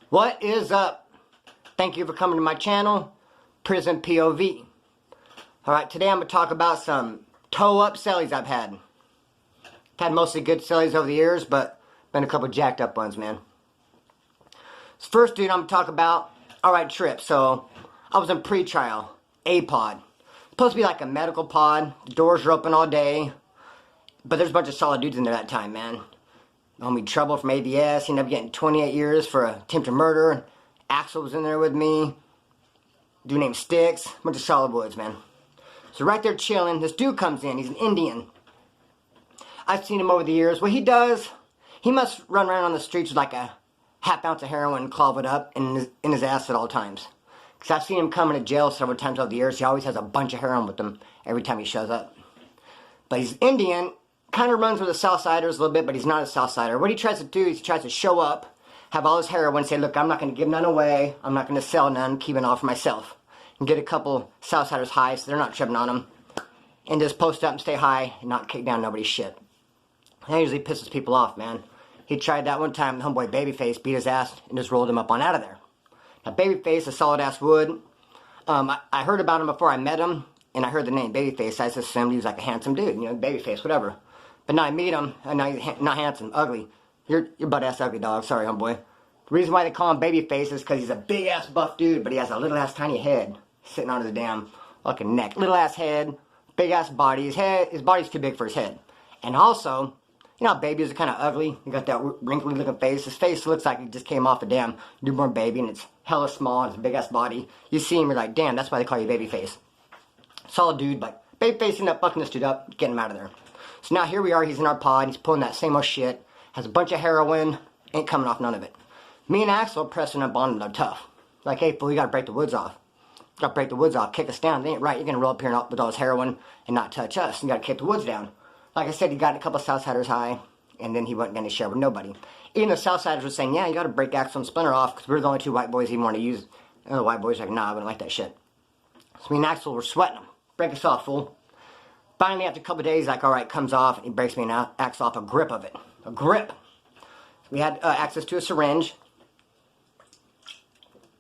What is up? Thank you for coming to my channel, Prison POV. Alright, today I'm going to talk about some toe-up cellies I've had. I've had mostly good cellies over the years, but been a couple jacked up ones, man. First dude I'm going to talk about, alright, trip. So, I was in pre-trial, A-pod. Supposed to be like a medical pod. The doors are open all day. But there's a bunch of solid dudes in there that time, man. Homie Trouble from ABS, he ended up getting 28 years for attempted murder. Axel was in there with me. Dude named Sticks. A bunch of solid woods, man. So right there chilling, this dude comes in. He's an Indian. I've seen him over the years. What he does, he must run around on the streets with like a half ounce of heroin clobbered up in his ass at all times. Because I've seen him come into jail several times over the years. He always has a bunch of heroin with him every time he shows up. But he's Indian. Kind of runs with the Southsiders a little bit, but he's not a Southsider. What he tries to do is he tries to show up, have all his heroin, say, look, I'm not going to give none away. I'm not going to sell none. I'm keeping it all for myself. And get a couple Southsiders high so they're not tripping on him. And just post up and stay high and not kick down nobody's shit. That usually pisses people off, man. He tried that one time. The homeboy Babyface beat his ass and just rolled him up on out of there. Now, Babyface, a solid-ass wood. I heard about him before I met him, and I heard the name Babyface. I just assumed he was like a handsome dude, you know, Babyface, whatever. But now I meet him, and now he's not handsome, ugly. You're butt-ass ugly, dog. Sorry, homeboy. The reason why they call him Babyface is because he's a big-ass buff dude, but he has a little-ass tiny head sitting on his damn fucking neck. Little-ass head, big-ass body. His body's too big for his head. And also, you know how babies are kind of ugly? You got that wrinkly-looking face. His face looks like it just came off a damn newborn baby, and it's hella small, and it's a big-ass body. You see him, you're like, damn, that's why they call you Babyface. Solid dude, but Babyface ended up fucking this dude up, getting him out of there. So now here we are, he's in our pod, he's pulling that same old shit, has a bunch of heroin, ain't coming off none of it. Me and Axel are pressing up on him, they're tough. Like, hey fool, you gotta break the woods off. You gotta break the woods off, kick us down. They ain't right, you're gonna roll up here with all this heroin and not touch us. You gotta kick the woods down. Like I said, he got a couple Southsiders high, and then he wasn't gonna share with nobody. Even the Southsiders were saying, yeah, you gotta break Axel and Splinter off, because we're the only two white boys he wanted to use. And the white boys were like, nah, I wouldn't like that shit. So me and Axel were sweating him. Break us off, fool. Finally, after a couple of days, like, alright, comes off, and he breaks me and Axel off a grip of it. A grip. We had access to a syringe.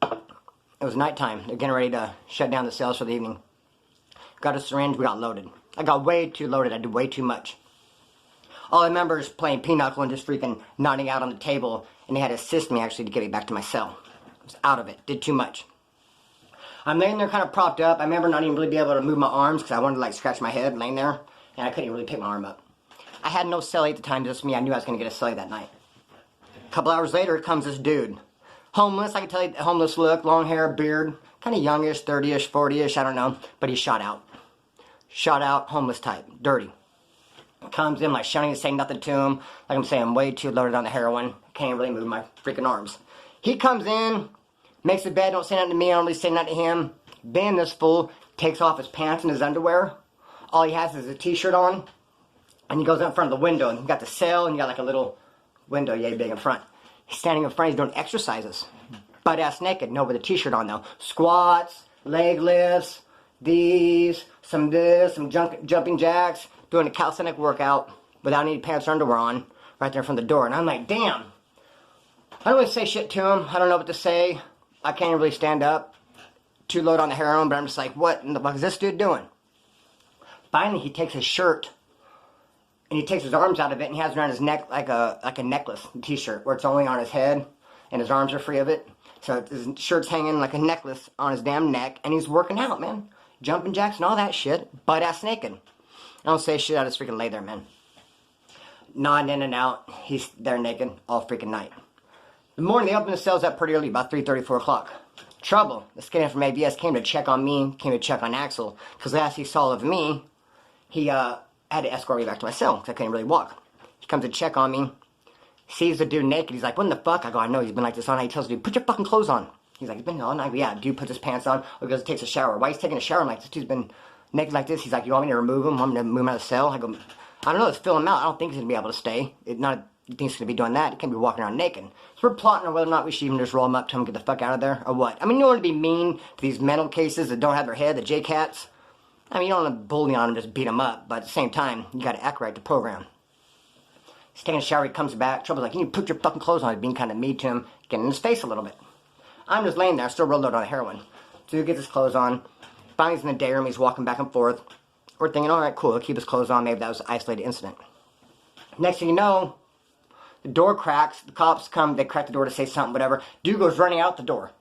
It was nighttime. They're getting ready to shut down the cells for the evening. Got a syringe, we got loaded. I got way too loaded, I did way too much. All I remember is playing pinochle and just freaking nodding out on the table, and they had to assist me, actually, to get me back to my cell. I was out of it. Did too much. I'm laying there kind of propped up. I remember not even really being able to move my arms because I wanted to like scratch my head laying there. And I couldn't even really pick my arm up. I had no cellie at the time, just me. I knew I was going to get a cellie that night. A couple hours later comes this dude. Homeless, I can tell you, homeless look, long hair, beard. Kind of youngish, 30-ish, 40-ish, I don't know. But he's shot out. Shot out, homeless type, dirty. Comes in like shouting and saying nothing to him. Like I'm saying, I'm way too loaded on the heroin. Can't really move my freaking arms. He comes in. Makes the bed, don't say nothing to me, I don't really say nothing to him. Then this fool takes off his pants and his underwear. All he has is a t-shirt on. And he goes out in front of the window. And you got the cell and you got like a little window, yay big in front. He's standing in front, he's doing exercises. Butt-ass naked, no with a t-shirt on though. Squats, leg lifts, some jumping jacks. Doing a calisthenic workout without any pants or underwear on. Right there in front of the door. And I'm like, damn. I don't really say shit to him. I don't know what to say. I can't really stand up. Too low on the heroin, but I'm just like, what in the fuck is this dude doing? Finally, he takes his shirt, and he takes his arms out of it, and he has it around his neck like a necklace, a t-shirt, where it's only on his head, and his arms are free of it. So his shirt's hanging like a necklace on his damn neck, and he's working out, man. Jumping jacks and all that shit, butt-ass naked. I don't say shit, I just freaking lay there, man. Nodding in and out, he's there naked all freaking night. In the morning, they opened the cells up pretty early, about 3:30, 4 o'clock. Trouble, the skinhead from ABS came to check on me, came to check on Axel, because last he saw of me, he had to escort me back to my cell, because I couldn't really walk. He comes to check on me, sees the dude naked, he's like, what in the fuck? I go, I know, he's been like this all night. He tells the dude, put your fucking clothes on. He's like, he's been all night. Yeah, dude puts his pants on, or goes and takes a shower. Why he's taking a shower? I'm like, this dude's been naked like this. He's like, you want me to remove him? Want me to move him out of the cell? I go, I don't know, let's fill him out. I don't think he's going to be able to stay. He thinks he's going to be doing that. He can't be walking around naked. So we're plotting on whether or not we should even just roll him up, tell him to get the fuck out of there, or what. I mean, you don't want to be mean to these mental cases that don't have their head, the J-Cats. I mean, you don't want to bully on them, just beat them up. But at the same time, you got to act right to program. He's taking a shower, he comes back. Trouble's like, you need to put your fucking clothes on. He's being kind of mean to him, getting in his face a little bit. I'm just laying there, still rolled out on heroin. So he gets his clothes on. Finally, he's in the day room, he's walking back and forth. We're thinking, alright, cool, he'll keep his clothes on. Maybe that was an isolated incident. Next thing you know, the door cracks. The cops come, they crack the door to say something, whatever. Dude goes running out the door.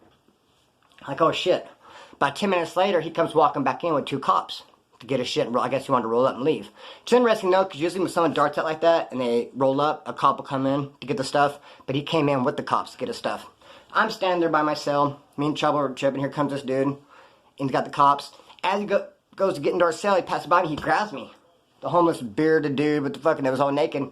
Like, oh shit. About 10 minutes later, he comes walking back in with 2 cops to get his shit. And I guess he wanted to roll up and leave. It's interesting though, because usually when someone darts out like that and they roll up, a cop will come in to get the stuff. But he came in with the cops to get his stuff. I'm standing there by my cell. Me and Trouble are tripping. Here comes this dude. And he's got the cops. As he goes to get into our cell, he passes by me. He grabs me. The homeless bearded dude with the fucking, that was all naked.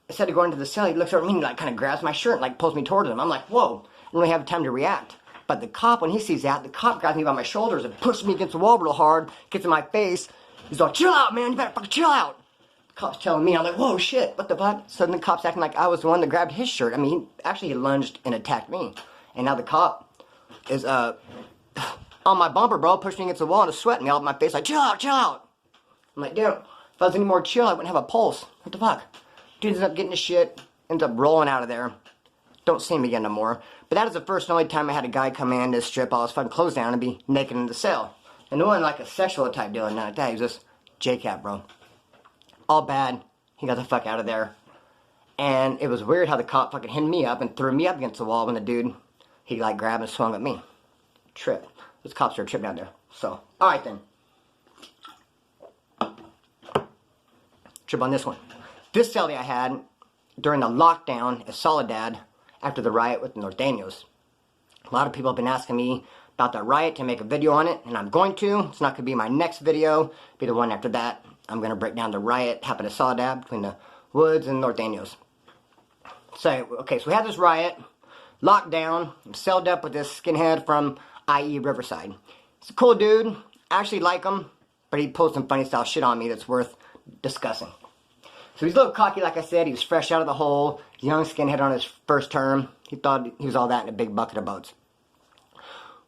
Instead of going into the cell, he looks over at me and like kind of grabs my shirt and like pulls me towards him. I'm like, whoa. I don't really have time to react. But the cop, when he sees that, the cop grabs me by my shoulders and pushes me against the wall real hard, gets in my face. He's like, chill out, man, you better fucking chill out. The cop's telling me, I'm like, whoa, shit, what the fuck? So then the cop's acting like I was the one that grabbed his shirt. I mean, he lunged and attacked me. And now the cop is, on my bumper, bro, pushed me against the wall and is sweating me all in my face, like, chill out, chill out. I'm like, damn, if I was any more chill, I wouldn't have a pulse. What the fuck? Dude ends up getting his shit, ends up rolling out of there. Don't see him again no more. But that is the first and only time I had a guy come in to strip all his fucking clothes down and be naked in the cell. And it wasn't like a sexual type deal or nothing like that. He was just J-Cap, bro. All bad. He got the fuck out of there. And it was weird how the cop fucking hit me up and threw me up against the wall when the dude, he like grabbed and swung at me. Trip. Those cops are a trip down there. So, alright then. Trip on this one. This cellie I had during the lockdown at Soledad after the riot with the Norteños. A lot of people have been asking me about that riot to make a video on it, and I'm going to. It's not going to be my next video. It'll be the one after that. I'm going to break down the riot happened at Soledad between the Woods and Norteños. So, okay, so we had this riot, locked down, celled up with this skinhead from IE Riverside. He's a cool dude. I actually like him, but he pulled some funny style shit on me that's worth discussing. So he's a little cocky, like I said. He was fresh out of the hole. Young skinhead on his first term. He thought he was all that in a big bucket of boats.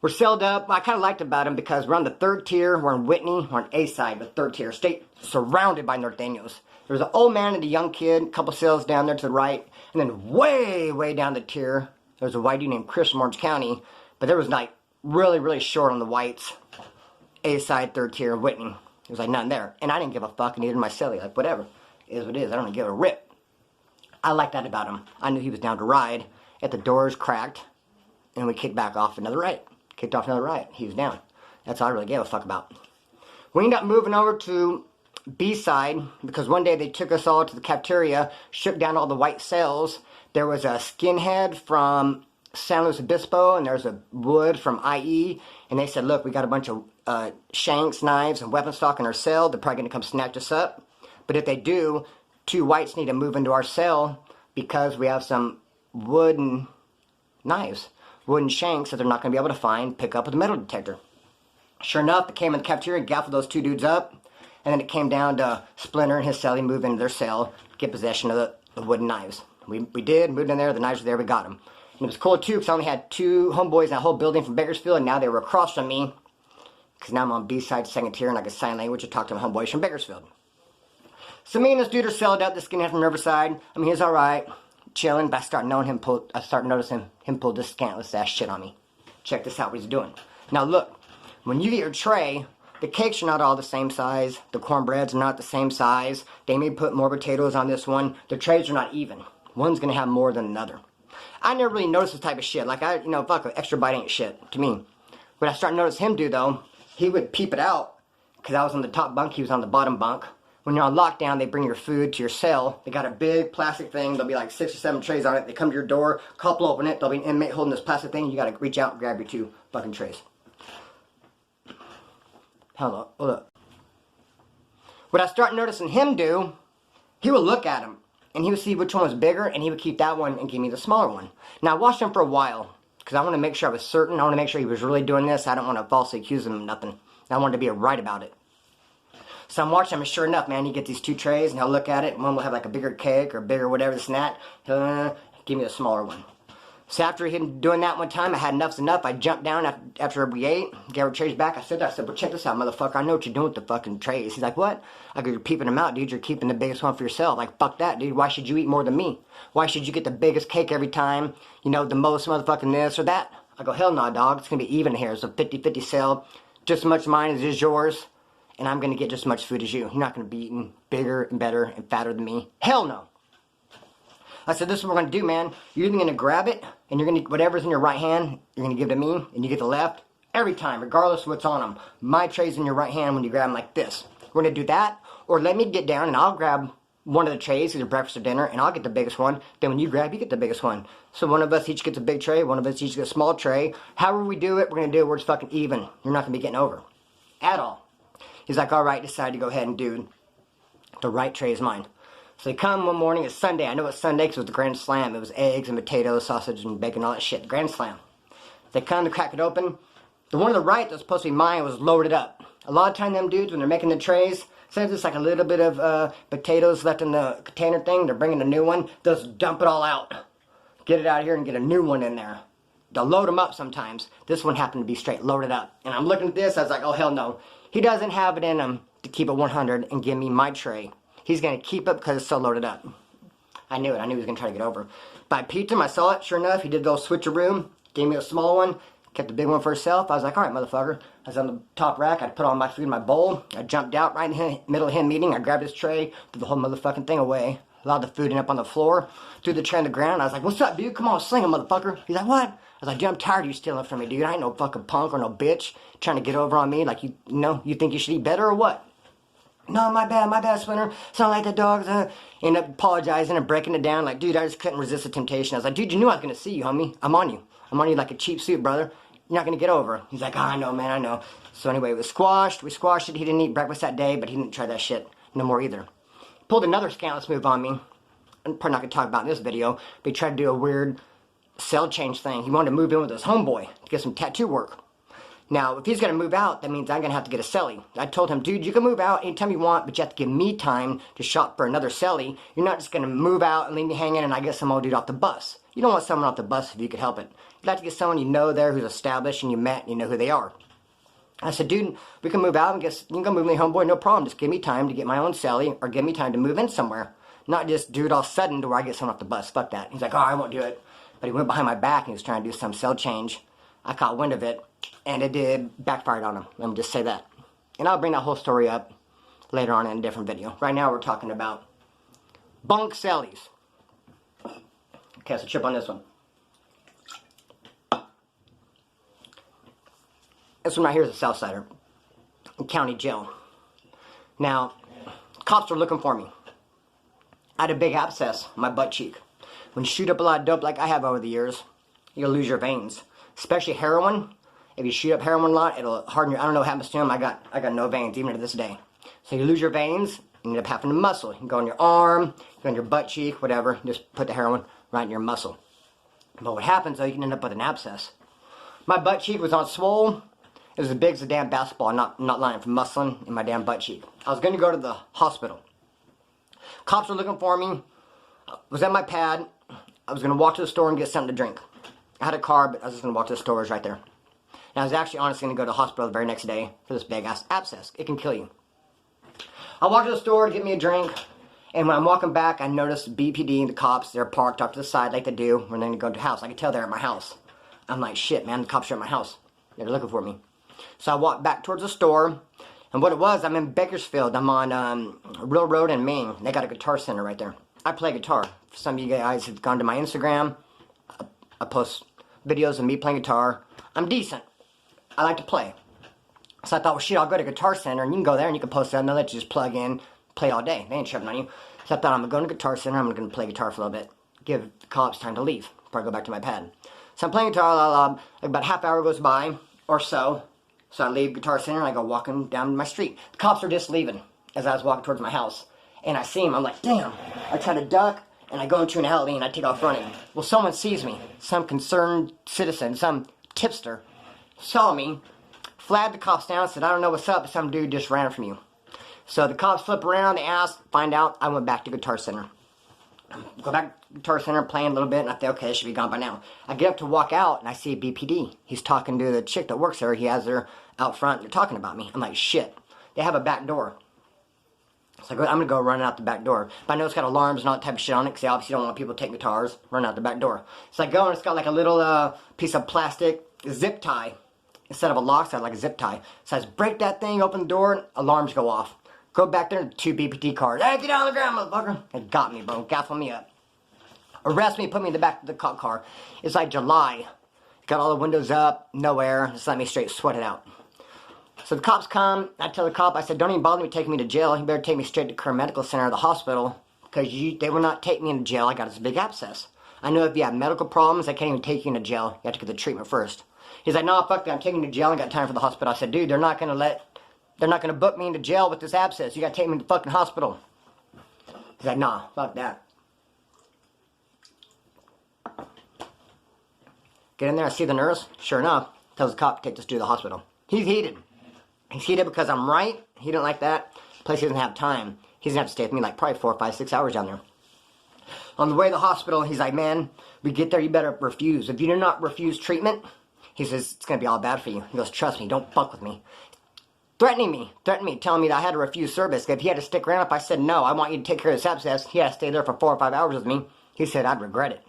We're celled up. I kind of liked about him because we're on the 3rd tier. We're in Whitney. We're on A side, the 3rd tier. State surrounded by Norteños. There's an old man and a young kid. A couple cells down there to the right. And then way, way down the tier, there's a white dude named Chris from Orange County. But there was like really, really short on the whites. A side, 3rd tier, Whitney. There was like nothing there. And I didn't give a fuck, and neither did my cellie. Like, whatever. It is what it is. I don't give a rip. I like that about him. I knew he was down to ride. At the doors cracked, and we kicked back off another riot. Kicked off another riot. He was down. That's all I really gave a fuck about. We ended up moving over to B side because one day they took us all to the cafeteria, shook down all the white cells. There was a skinhead from San Luis Obispo, and there's a Wood from IE, and they said, look, we got a bunch of shanks, knives, and weapon stock in our cell. They're probably going to come snatch us up. But if they do, 2 whites need to move into our cell because we have some wooden knives, wooden shanks that they're not going to be able to pick up with a metal detector. Sure enough, they came in the cafeteria and gaffled those 2 dudes up. And then it came down to Splinter and his cellie move into their cell, get possession of the wooden knives. We did, moved in there, the knives were there, we got them. And it was cool too because I only had 2 homeboys in that whole building from Bakersfield, and now they were across from me. Because now I'm on B side, 2nd tier, and I can sign language to talk to my homeboys from Bakersfield. So me and this dude are celled up, this skinhead from Riverside. I mean, he's alright, chilling, but I start noticing him pull this scantless ass shit on me. Check this out, what he's doing. Now look, when you get your tray, the cakes are not all the same size, the cornbreads are not the same size, they may put more potatoes on this one, the trays are not even. One's gonna have more than another. I never really noticed this type of shit, like fuck, an extra bite ain't shit to me. What I start noticing him do though, he would peep it out, because I was on the top bunk, he was on the bottom bunk. When you're on lockdown, they bring your food to your cell. They got a big plastic thing. There'll be like 6 or 7 trays on it. They come to your door, couple open it. There'll be an inmate holding this plastic thing. You gotta reach out and grab your 2 fucking trays. Hold up. What I start noticing him do, he would look at him, and he would see which one was bigger, and he would keep that one and give me the smaller one. Now, I watched him for a while, because I want to make sure I was certain. I want to make sure he was really doing this. I don't want to falsely accuse him of nothing. I wanted to be right about it. So I'm watching him, and sure enough, man, he gets these 2 trays, and he'll look at it, and one will have like a bigger cake or bigger whatever, this and that. He'll give me a smaller one. So after him doing that one time, I had enough's enough. I jumped down after we ate, gave her trays back. I said, well, check this out, motherfucker. I know what you're doing with the fucking trays. He's like, what? I go, you're peeping them out, dude. You're keeping the biggest one for yourself. Like, fuck that, dude. Why should you eat more than me? Why should you get the biggest cake every time? You know, the most motherfucking this or that? I go, hell no, dog. It's going to be even here. It's a 50-50 sale. Just as much mine as is yours. And I'm going to get just as much food as you. You're not going to be eating bigger and better and fatter than me. Hell no. I said, this is what we're going to do, man. You're either going to grab it, and you're going to, whatever's in your right hand, you're going to give it to me, and you get the left every time, regardless of what's on them. My tray's in your right hand when you grab them like this. We're going to do that, or let me get down, and I'll grab one of the trays, either breakfast or dinner, and I'll get the biggest one. Then when you grab, you get the biggest one. So one of us each gets a big tray, one of us each gets a small tray. However we do it, we're going to do it where it's fucking even. You're not going to be getting over. At all. He's like, all right, decided to go ahead and do the right tray is mine. So they come one morning, it's Sunday. I know it's Sunday because it was the Grand Slam. It was eggs and potatoes, sausage and bacon, all that shit. Grand Slam. They come to crack it open. The one on the right that was supposed to be mine was loaded up. A lot of time them dudes, when they're making the trays, since it's like a little bit of potatoes left in the container thing, they're bringing a new one, they'll just dump it all out. Get it out of here and get a new one in there. They'll load them up sometimes. This one happened to be straight loaded up. And I'm looking at this, I was like, oh hell no. He doesn't have it in him to keep it 100 and give me my tray. He's going to keep it because it's so loaded up. I knew it. I knew he was going to try to get over. But I peeped him. I saw it. Sure enough, he did the old switcheroo. Gave me a small one. Kept the big one for himself. I was like, all right, motherfucker. I was on the top rack. I put all my food in my bowl. I jumped out right in the middle of him eating. I grabbed his tray. Threw the whole motherfucking thing away. Allowed the food in up on the floor. Threw the tray on the ground. I was like, what's up, dude? Come on, sling it, motherfucker. He's like, what? I was like, dude, I'm tired of you stealing from me, dude. I ain't no fucking punk or no bitch trying to get over on me. Like, you know, you think you should eat better or what? No, my bad, Splinter. Sound like the dogs. End up apologizing and breaking it down. Like, dude, I just couldn't resist the temptation. I was like, dude, you knew I was going to see you, homie. I'm on you. I'm on you like a cheap suit, brother. You're not going to get over. He's like, oh, I know, man, I know. So anyway, it was squashed. We squashed it. He didn't eat breakfast that day, but he didn't try that shit no more either. Pulled another scandalous move on me. I'm probably not going to talk about in this video, but he tried to do a weird cell change thing. He wanted to move in with his homeboy to get some tattoo work. Now, if he's going to move out, that means I'm going to have to get a cellie. I told him, dude, you can move out anytime you want, but you have to give me time to shop for another cellie. You're not just going to move out and leave me hanging and I get some old dude off the bus. You don't want someone off the bus if you could help it. You'd like to get someone you know there who's established and you met and you know who they are. I said, dude, we can move out and you can go move me homeboy, no problem. Just give me time to get my own cellie or give me time to move in somewhere. Not just do it all sudden to where I get someone off the bus. Fuck that. He's like, oh, I won't do it. But he went behind my back and he was trying to do some cell change. I caught wind of it. And it did backfired on him. Let me just say that. And I'll bring that whole story up later on in a different video. Right now we're talking about bunk cellies. Okay, so chip on this one. This one right here is a Southsider in county jail. Now, cops are looking for me. I had a big abscess on my butt cheek. When you shoot up a lot of dope like I have over the years, you'll lose your veins. Especially heroin. If you shoot up heroin a lot, it'll harden your, I don't know what happens to them. I got no veins, even to this day. So you lose your veins, you end up having to muscle. You can go on your arm, go on your butt cheek, whatever. Just put the heroin right in your muscle. But what happens, though, you can end up with an abscess. My butt cheek was on swole. It was as big as a damn basketball. I'm not lying, from muscling in my damn butt cheek. I was going to go to the hospital. Cops were looking for me. I was at my pad. I was going to walk to the store and get something to drink. I had a car, but I was just going to walk to the store. It was right there. And I was actually honestly going to go to the hospital the very next day for this big ass abscess. It can kill you. I walked to the store to get me a drink. And when I'm walking back, I noticed BPD and the cops. They're parked off to the side like they do when they go to the house. I could tell they're at my house. I'm like, shit, man, the cops are at my house. They're looking for me. So I walked back towards the store. And what it was, I'm in Bakersfield. I'm on Real Road in Maine. They got a guitar center right there. I play guitar. For some of you guys have gone to my Instagram. I post videos of me playing guitar. I'm decent. I like to play. So I thought, well, shit, I'll go to Guitar Center, and you can go there, and you can post that, and they'll let you just plug in, play all day. They ain't tripping on you. So I thought, I'm going to go to Guitar Center, I'm going to play guitar for a little bit, give the cops time to leave before I go back to my pad. So I'm playing guitar, about a half hour goes by, or so. So I leave Guitar Center, and I go walking down my street. The cops are just leaving as I was walking towards my house. And I see them, I'm like, damn. I try to duck, and I go into an alley, and I take off running. Well, someone sees me. Some concerned citizen, some tipster, saw me, flagged the cops down, said, I don't know what's up, but some dude just ran from you. So the cops flip around, they ask, find out, I went back to Guitar Center. Go back Guitar Center playing a little bit, and I think, okay, it should be gone by now. I get up to walk out, and I see BPD. He's talking to the chick that works there. He has her out front. They're talking about me. I'm like, shit. They have a back door. So I'm going to go running out the back door. But I know it's got alarms and all that type of shit on it, because they obviously don't want people to take guitars, run out the back door. So I go, and it's got like a little piece of plastic zip tie. Instead of a lock, so I had like a zip tie. So I just break that thing, open the door, alarms go off. Go back there, 2 BPD cars. Hey, get on the ground, motherfucker. They got me, bro. Gaffle me up. Arrest me, put me in the back of the cop car. It's like July. Got all the windows up, no air. Just let me straight sweat it out. So the cops come. I tell the cop, I said, don't even bother me taking me to jail. You better take me straight to Kerr Medical Center or the hospital. Because they will not take me into jail. I got this big abscess. I know if you have medical problems, they can't even take you into jail. You have to get the treatment first. He's like, no, fuck that. I'm taking you to jail. I ain't got time for the hospital. I said, dude, they're not going to book me into jail with this abscess. You got to take me to the fucking hospital. He's like, nah, fuck that. Get in there, I see the nurse. Sure enough, tells the cop to take this dude to the hospital. He's heated. He's heated because I'm right. He didn't like that. Plus, he doesn't have time. He's going to have to stay with me like probably 4, 5, 6 hours down there. On the way to the hospital, he's like, man, we get there, you better refuse. If you do not refuse treatment, he says, it's going to be all bad for you. He goes, trust me, don't fuck with me. Threatening me, telling me that I had to refuse service. If he had to stick around, if I said, no, I want you to take care of this abscess, he had to stay there for 4 or 5 hours with me. He said, I'd regret it.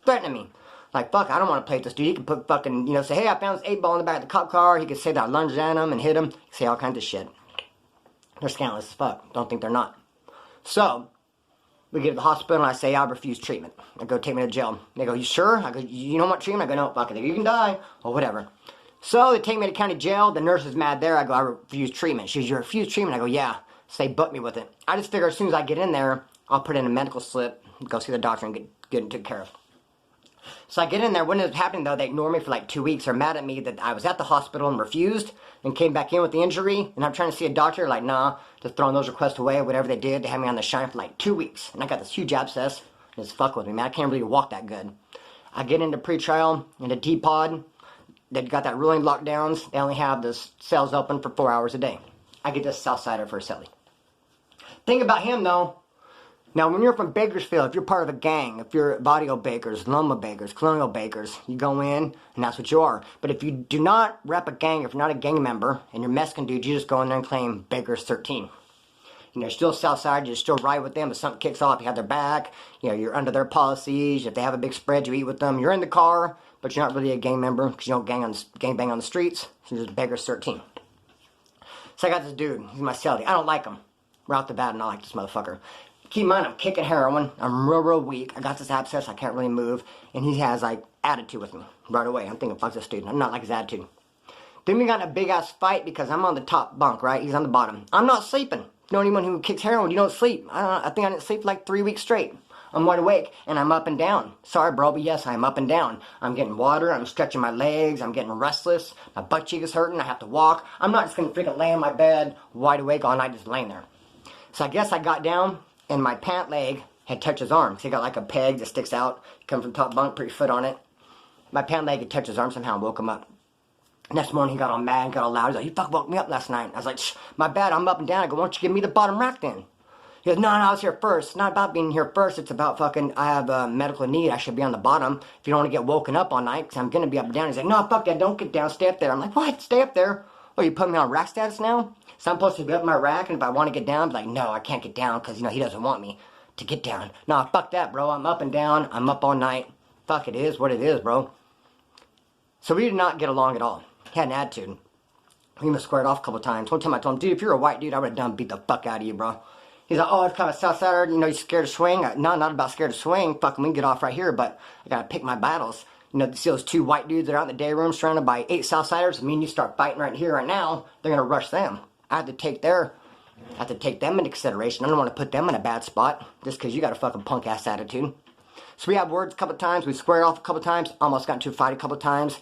Threatening me. Like, fuck, I don't want to play with this dude. He could put fucking, say, hey, I found this 8-ball in the back of the cop car. He could say that I lunged at him and hit him. He could say all kinds of shit. They're scandalous as fuck. Don't think they're not. So, we get to the hospital and I say, I refuse treatment. I go, take me to jail. They go, you sure? I go, you don't want treatment? I go, no, fuck it. You can die. Or whatever. So, they take me to county jail. The nurse is mad there. I go, I refuse treatment. She goes, you refuse treatment? I go, yeah. So, they book me with it. I just figure as soon as I get in there, I'll put in a medical slip, go see the doctor and get it taken care of. So I get in there. When it was happening, though, they ignored me for like 2 weeks. They're mad at me that I was at the hospital and refused and came back in with the injury. And I'm trying to see a doctor. Like, nah, just throwing those requests away. Whatever they did, they had me on the shine for like 2 weeks. And I got this huge abscess. Just fuck with me, man. I can't really walk that good. I get into pretrial, into D-Pod. They got that ruling lockdowns. They only have the cells open for 4 hours a day. I get this Southsider for a cellie. Thing about him, though, now, when you're from Bakersfield, if you're part of a gang, if you're Barrio Bakers, Loma Bakers, Colonial Bakers, you go in, and that's what you are. But if you do not rep a gang, if you're not a gang member, and you're Mexican dude, you just go in there and claim Bakers 13. You're still Southside, you still ride with them. If something kicks off, you have their back. You're under their policies. If they have a big spread, you eat with them. You're in the car, but you're not really a gang member, because you don't gang bang on the streets. So you're just Bakers 13. So I got this dude, he's my cellie. I don't like him. Right off the bat, I don't like this motherfucker. Keep in mind, I'm kicking heroin. I'm real weak. I got this abscess. I can't really move. And he has, like, attitude with me right away. I'm thinking, fuck this dude. I'm not like his attitude. Then we got in a big-ass fight because I'm on the top bunk, right? He's on the bottom. I'm not sleeping. You know anyone who kicks heroin, you don't sleep. I think I didn't sleep for like 3 weeks straight. I'm wide awake, and I'm up and down. Sorry, bro, but yes, I'm up and down. I'm getting water. I'm stretching my legs. I'm getting restless. My butt cheek is hurting. I have to walk. I'm not just going to freaking lay in my bed, wide awake all night, just laying there. So I guess I got down, and my pant leg had touched his arm. So he got like a peg that sticks out, come from top bunk, put your foot on it. My pant leg had touched his arm somehow and woke him up. Next morning he got all mad, got all loud. He's like, you fucking woke me up last night. I was like, shh, my bad, I'm up and down. I go, why don't you give me the bottom rack then? He goes, no, I was here first. It's not about being here first. It's about fucking, I have a medical need. I should be on the bottom if you don't want to get woken up all night because I'm going to be up and down. He's like, no, fuck that. Don't get down. Stay up there. I'm like, what? Stay up there? Oh, you put me on rack status now? So I'm supposed to be up my rack, and if I want to get down, I'm like, no, I can't get down because, he doesn't want me to get down. No, fuck that, bro. I'm up and down. I'm up all night. Fuck, it is what it is, bro. So we did not get along at all. He had an attitude. We even squared off a couple times. One time I told him, dude, if you're a white dude, I would have done beat the fuck out of you, bro. He's like, oh, it's kind of Southsider, you scared to swing? No, not about scared to swing. Fucking, we can get off right here, but I gotta pick my battles. See those 2 white dudes that are out in the day room surrounded by 8 Southsiders? I mean, you start fighting right here, right now, they're gonna rush them. I have to take them into consideration. I don't want to put them in a bad spot just because you got a fucking punk ass attitude. So we had words a couple times. We squared off a couple times. Almost got into a fight a couple times.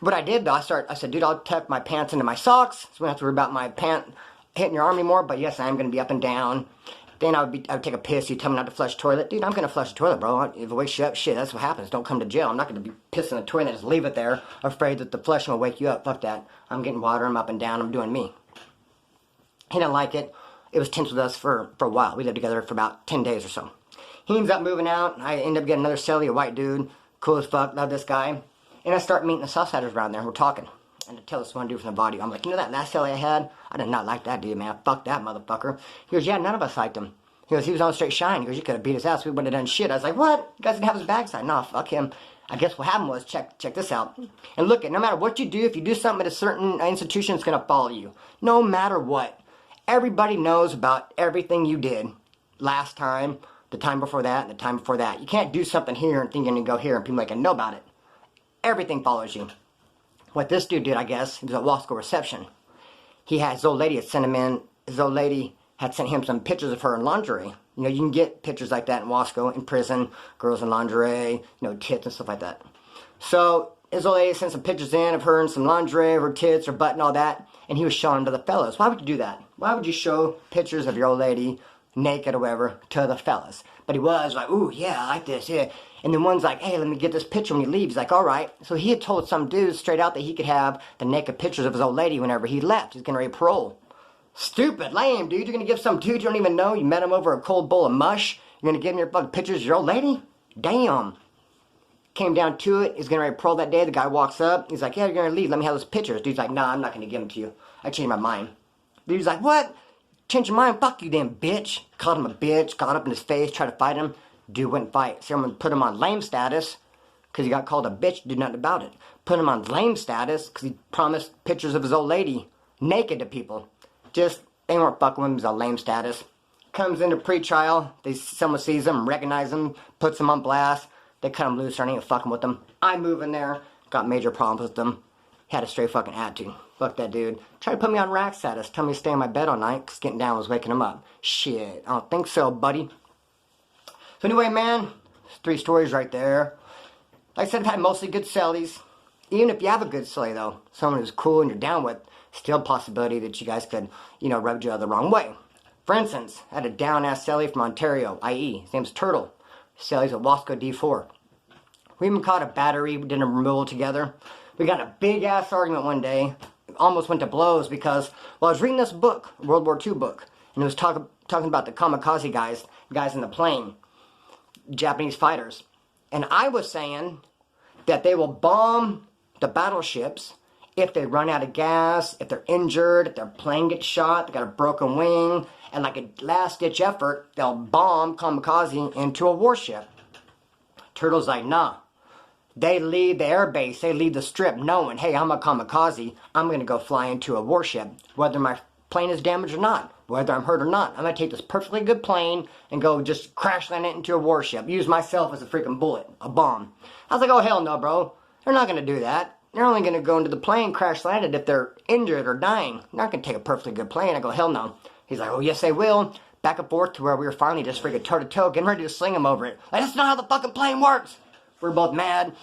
What I did though, I said, dude, I'll tuck my pants into my socks, so we don't have to worry about my pant hitting your arm anymore. But yes, I am going to be up and down. Then I would take a piss. You tell me not to flush the toilet, dude. I'm going to flush the toilet, bro. If it wakes you up, shit, that's what happens. Don't come to jail. I'm not going to be pissing the toilet and just leave it there, afraid that the flushing will wake you up. Fuck that. I'm getting water. I'm up and down. I'm doing me. He didn't like it. It was tense with us for a while. We lived together for about 10 days or so. He ends up moving out. I end up getting another cellie, a white dude. Cool as fuck. Love this guy. And I start meeting the Southsiders around there. We're talking. And I tell this one dude from the body, I'm like, you know that last cellie I had? I did not like that dude, man. Fuck that motherfucker. He goes, yeah, none of us liked him. He goes, he was on straight shine. He goes, you could have beat his ass. We wouldn't have done shit. I was like, what? You guys didn't have his backside. No, fuck him. I guess what happened was, check this out. And look, no matter what you do, if you do something at a certain institution, it's going to follow you. No matter what. Everybody knows about everything you did last time, the time before that, and the time before that. You can't do something here and think you're going to go here and people can know about it. Everything follows you. What this dude did, I guess, he was at law school reception. He had his old lady had sent him in. His old lady had sent him some pictures of her in lingerie. You know, you can get pictures like that in Wasco, in prison, girls in lingerie, you know, tits and stuff like that. So, his old lady sent some pictures in of her in some lingerie, of her tits, her butt and all that, and he was showing them to the fellas. Why would you do that? Why would you show pictures of your old lady, naked or whatever, to the fellas? But he was like, ooh, yeah, I like this, yeah. And then one's like, hey, let me get this picture when he leaves. He's like, all right. So he had told some dudes straight out that he could have the naked pictures of his old lady whenever he left. He's going to parole. Stupid, lame, dude. You're going to give some dude you don't even know, you met him over a cold bowl of mush, you're going to give him your fucking pictures of your old lady? Damn. Came down to it. He's going to parole that day. The guy walks up. He's like, yeah, you're going to leave. Let me have those pictures. Dude's like, nah, I'm not going to give them to you. I changed my mind. Dude's like, what? Change your mind? Fuck you, damn bitch. Called him a bitch. Got up in his face. Tried to fight him. Dude wouldn't fight. So everyone put him on lame status because he got called a bitch. Did nothing about it. Put him on lame status because he promised pictures of his old lady naked to people. Just, they weren't fucking with him. He's on lame status. Comes into pre-trial. Someone sees him, recognize him, puts him on blast. They cut him loose. Or ain't fucking with him. I move in there. Got major problems with them. Had a straight fucking attitude. Fuck that dude. Tried to put me on rack status. Tell me to stay in my bed all night because getting down was waking him up. Shit. I don't think so, buddy. So anyway, man, 3 stories right there. Like I said, I've had mostly good cellies. Even if you have a good cellie, though, someone who's cool and you're down with, still a possibility that you guys could, you know, rub each other the wrong way. For instance, I had a down-ass cellie from Ontario, i.e., his name's Turtle. Cellie's at Wasco D4. We even caught a battery. We did a removal together. We got in a big-ass argument one day. Almost went to blows because, well, I was reading this book, World War II book, and it was talking about the kamikaze guys in the plane. Japanese fighters. And I was saying that they will bomb the battleships if they run out of gas, if they're injured, if their plane gets shot, they got a broken wing, and like a last-ditch effort, they'll bomb kamikaze into a warship. Turtle's like, nah. They leave the airbase, they leave the strip knowing, hey, I'm a kamikaze, I'm going to go fly into a warship, whether my plane is damaged or not. Whether I'm hurt or not, I'm going to take this perfectly good plane and go just crash land it into a warship. Use myself as a freaking bullet, a bomb. I was like, oh, hell no, bro. They're not going to do that. They're only going to go into the plane, crash land it if they're injured or dying. They're not going to take a perfectly good plane. I go, hell no. He's like, oh, yes, they will. Back and forth to where we were finally just freaking toe-to-toe, getting ready to sling him over it. Like, that's not how the fucking plane works. We're both mad.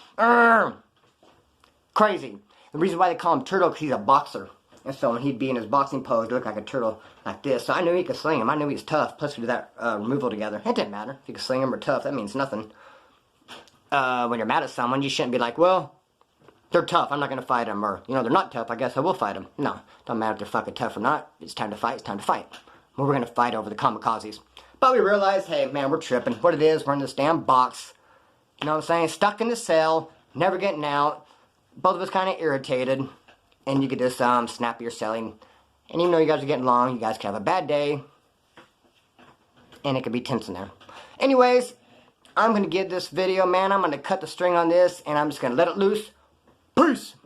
Crazy. The reason why they call him Turtle because he's a boxer. And so when he'd be in his boxing pose, he looked like a turtle like this. So I knew he could sling him. I knew he was tough. Plus we did that removal together. It didn't matter. If you could sling him or tough, that means nothing. When you're mad at someone, you shouldn't be like, well, they're tough. I'm not going to fight them. Or, you know, they're not tough. I guess I will fight them. No. Don't matter if they're fucking tough or not. It's time to fight. It's time to fight. Well, we're going to fight over the kamikazes. But we realized, hey, man, we're tripping. What it is, we're in this damn box. You know what I'm saying? Stuck in the cell. Never getting out. Both of us kind of irritated. And you could just snap your cellie. And even though you guys are getting along, you guys could have a bad day. And it could be tense in there. Anyways, I'm going to give this video, man. I'm going to cut the string on this. And I'm just going to let it loose. Peace!